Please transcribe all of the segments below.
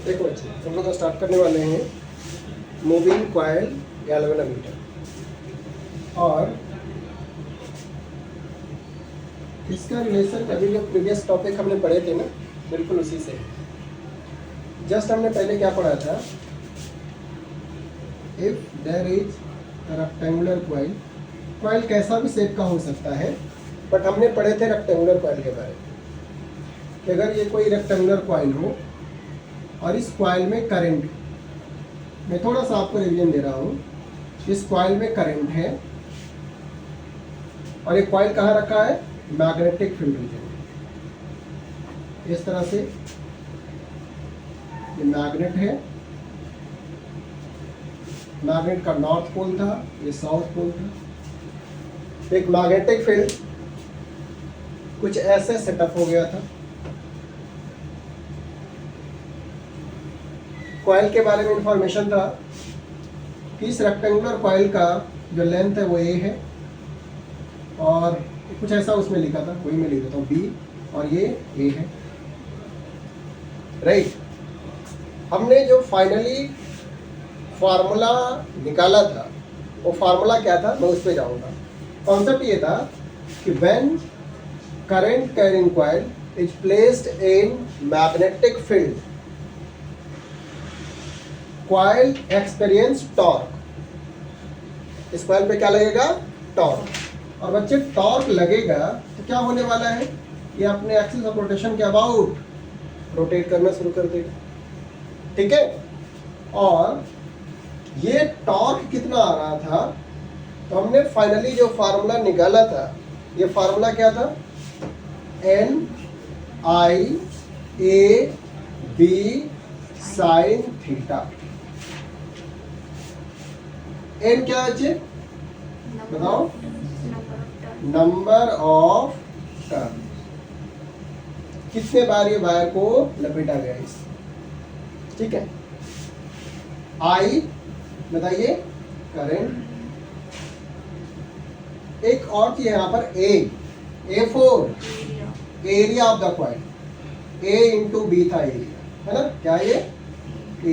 देखो बच्चे, हम लोग स्टार्ट करने वाले हैं मूविंग कॉइल गैल्वेनोमीटर। और इसका रिलेशन अभी जो प्रीवियस टॉपिक हमने पढ़े थे ना, बिल्कुल उसी से है। जस्ट हमने पहले क्या पढ़ा था, if there is rectangular coil, coil कैसा भी शेप का हो सकता है, बट हमने पढ़े थे रेक्टेंगुलर कॉइल के बारे में कि अगर ये कोई रेक्टेंगुलर कॉइल हो और इस कॉइल में करंट, मैं थोड़ा सा आपको रिवीजन दे रहा हूँ, इस कॉइल में करंट है और ये कॉइल कहाँ रखा है, मैग्नेटिक फील्ड रीजन में। इस तरह से ये मैग्नेट है, मैग्नेट का नॉर्थ पोल था, ये साउथ पोल था। एक मैग्नेटिक फील्ड कुछ ऐसे सेटअप हो गया था। कॉइल के बारे में इंफॉर्मेशन था कि इस रेक्टेंगुलर कॉइल का जो लेंथ है वो ए है, और कुछ ऐसा उसमें लिखा था, वही मैं लिख देता हूँ बी, और ये ए है, राइट। हमने जो फाइनली फार्मूला निकाला था वो फार्मूला क्या था, मैं उस पर जाऊंगा। कॉन्सेप्ट ये था कि when current carrying coil is placed in magnetic field, coil experience torque. इस कॉइल पे क्या लगेगा, टॉर्क। और बच्चे टॉर्क लगेगा तो क्या होने वाला है, ये अपने एक्सिस ऑफ रोटेशन के अबाउट रोटेट करना शुरू कर देगा, ठीक है। और ये टॉर्क कितना आ रहा था, तो हमने फाइनली जो फार्मूला निकाला था, ये फार्मूला क्या था, N I A B sine theta. N क्या है, बताओ, नंबर ऑफ टर्न, कितने बार ये वायर को लपेटा गया इस, ठीक है। आई बताइए, करंट। एक और चीज है यहाँ पर, A for area of the coil, A into B था एरिया, है ना, क्या ये,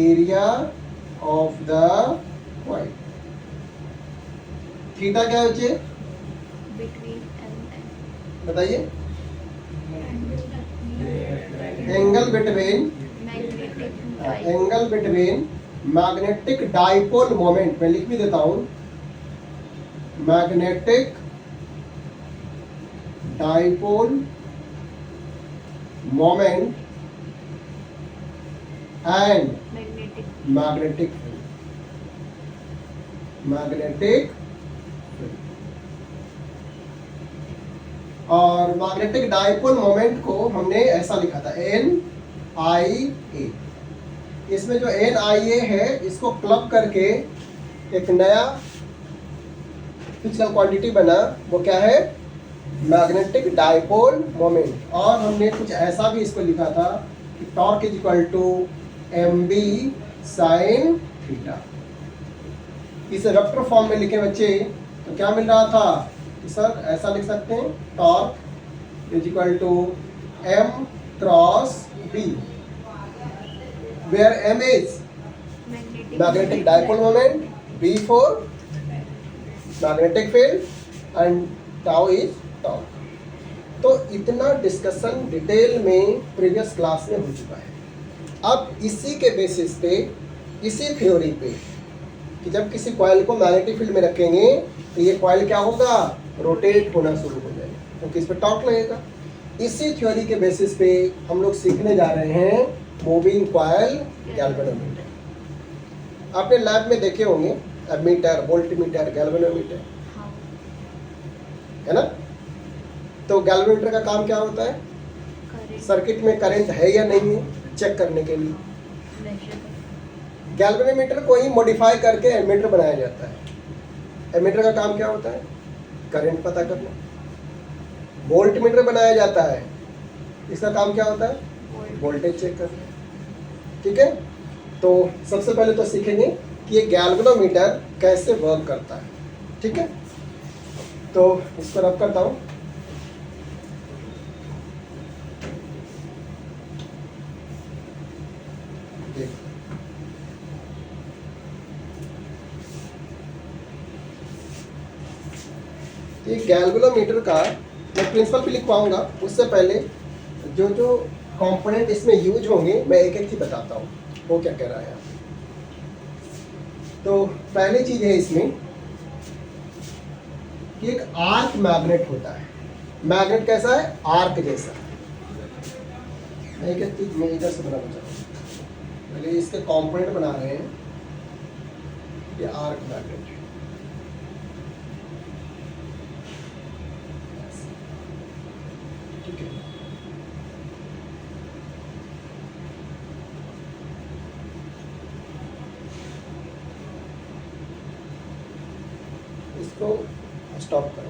area of the coil. Theta क्या है बच्चे, बताइए, angle between magnetic dipole moment, मैं लिख भी देता हूं, magnetic dipole moment and magnetic field, magnetic. और मैग्नेटिक डाइपोल मोमेंट को हमने ऐसा लिखा था, एन आई ए। इसमें जो एन आई ए है, इसको क्लब करके एक नया फिजिकल क्वांटिटी बना, वो क्या है, मैग्नेटिक डाइपोल मोमेंट। और हमने कुछ ऐसा भी इसको लिखा था कि torque is equal to M B sine theta. इसे वेक्टर फॉर्म में लिखे बच्चे तो क्या मिल रहा था कि सर ऐसा लिख सकते हैं, torque is equal to M cross B, where M is magnetic dipole moment, B for magnetic field and tau is torque. तो इतना डिस्कशन डिटेल में प्रीवियस क्लास में हो चुका है। अब इसी के बेसिस पे, इसी थ्योरी पे कि जब किसी कॉइल को मैग्नेटिक फील्ड में रखेंगे तो ये कॉइल क्या होगा, रोटेट होना शुरू हो जाएगा, क्योंकि इस पर टॉर्क लगेगा। इसी थ्योरी के बेसिस पे हम लोग सीखने जा रहे हैं मूविंग कॉइल गैल्वेनोमीटर। आपने लैब में देखे होंगे एमीटर, वोल्टमीटर, गैल्वेनोमीटर, है ना। तो गैल्वेनोमीटर का काम क्या होता है, सर्किट में करंट है या नहीं है चेक करने के लिए। गैल्वेनोमीटर को ही मॉडिफाई करके एमीटर बनाया जाता है। एमीटर का काम क्या होता है, करंट पता करना। वोल्टमीटर बनाया जाता है, इसका काम क्या होता है, वोल्टेज चेक करना, ठीक है। तो सबसे पहले तो सीखेंगे कि ये गैल्वेनोमीटर कैसे वर्क करता है, ठीक है। तो इसको रब करता हूँ। देखो ये गैल्वेनोमीटर का मैं प्रिंसिपल पे लिखवाऊंगा, उससे पहले जो जो कंपोनेंट इसमें यूज होंगे मैं एक एक ही बताता हूँ वो क्या कह रहा है। तो पहली चीज है इसमें कि एक आर्क मैग्नेट होता है। मैग्नेट कैसा है? आर्क जैसा। मैं एक चीज मैं इधर से बनाना चाहता हूँ, पहले इसके कंपोनेंट बना रहे हैं। ये आर्क मैग्नेट है, ठीक है। इसको स्टॉप करो।